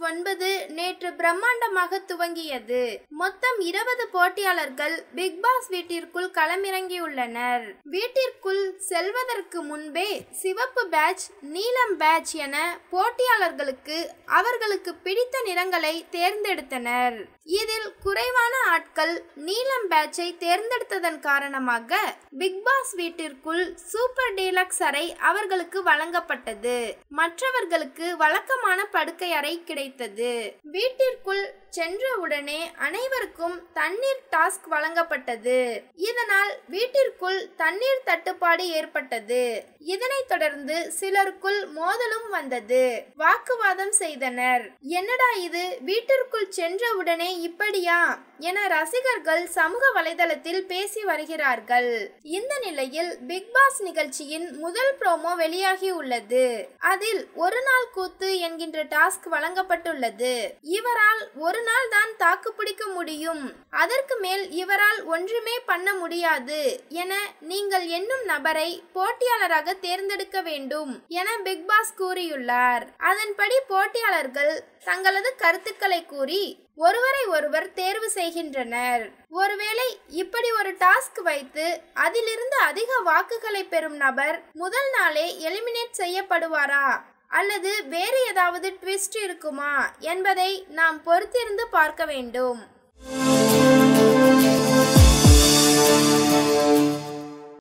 9 நேற்று பிரம்மாண்டமாக துவங்கியது. மொத்தம் 20 போட்டியாளர்கள் பிக் பாஸ் வீட்டிற்குள் களமிறங்கியுள்ளனர். வீட்டிற்குள் செல்வதற்கு முன்பே சிவப்பு பேட்ச், நீலம் பேட்ச் என போட்டியாளர்களுக்கு அவர்களுக்கு பிடித்த நிறங்களை தேர்ந்தெடுத்தனர். இதில் குறைவான ஆட்கள் நீலம் பேட்சை தேர்ந்தெடுத்ததன் காரணமாக பிக் பாஸ் வீட்டிற்குள் சூப்பர் டீலக்ஸ் அறை அவர்களுக்கு வழங்கப்பட்டது. மற்றவர்களுக்கு வழக்கமான படுக்கை அறை கிடைத்தது. வீட்டிற்குள் சென்றவுடனே அனைவருக்கும் தண்ணீர் டாஸ்க் வழங்கப்பட்டது. இதனால் வீட்டிற்குள் தண்ணீர் தட்டுப்பாடு ஏற்பட்டது. இதனைத் தொடர்ந்து சிலருக்குள் மோதலும் வந்தது. வாக்குவாதம் செய்தனர். என்னடா இது, வீட்டிற்குள் சென்றவுடனே இப்படியா என ரசிகர்கள் சமூக வலைதளத்தில் பேசி வருகிறார்கள். இந்த நிலையில் பிக் பாஸ் நிகழ்ச்சியின் முதல் ப்ரோமோ வெளியாகி உள்ளது. அதில் ஒரு நாள் கூத்து என்கின்ற டாஸ்க் வழங்கப்பட்டுள்ளது. இவரால் ஒரு நாள் தான் தாக்கு பிடிக்க முடியும், அதற்கு மேல் இவரால் ஒன்றுமே பண்ண முடியாது என நீங்கள் எண்ணும் நபரை போட்டியாளராக தேர்ந்தெடுக்க வேண்டும் என பிக் பாஸ் கூறியுள்ளார். அதன்படி போட்டியாளர்கள் தங்களது கருத்துக்களை கூறி ஒருவரை ஒருவர் தேர்வு செய்கின்றனர். ஒருவேளை இப்படி ஒரு டாஸ்க் வைத்து அதிலிருந்து அதிக வாக்குகளை பெறும் நபர் முதல் நாளே எலிமினேட் செய்யப்படுவாரா அல்லது வேறு ஏதாவது ட்விஸ்ட் இருக்குமா என்பதை நாம் பொறுத்திருந்து பார்க்க வேண்டும்.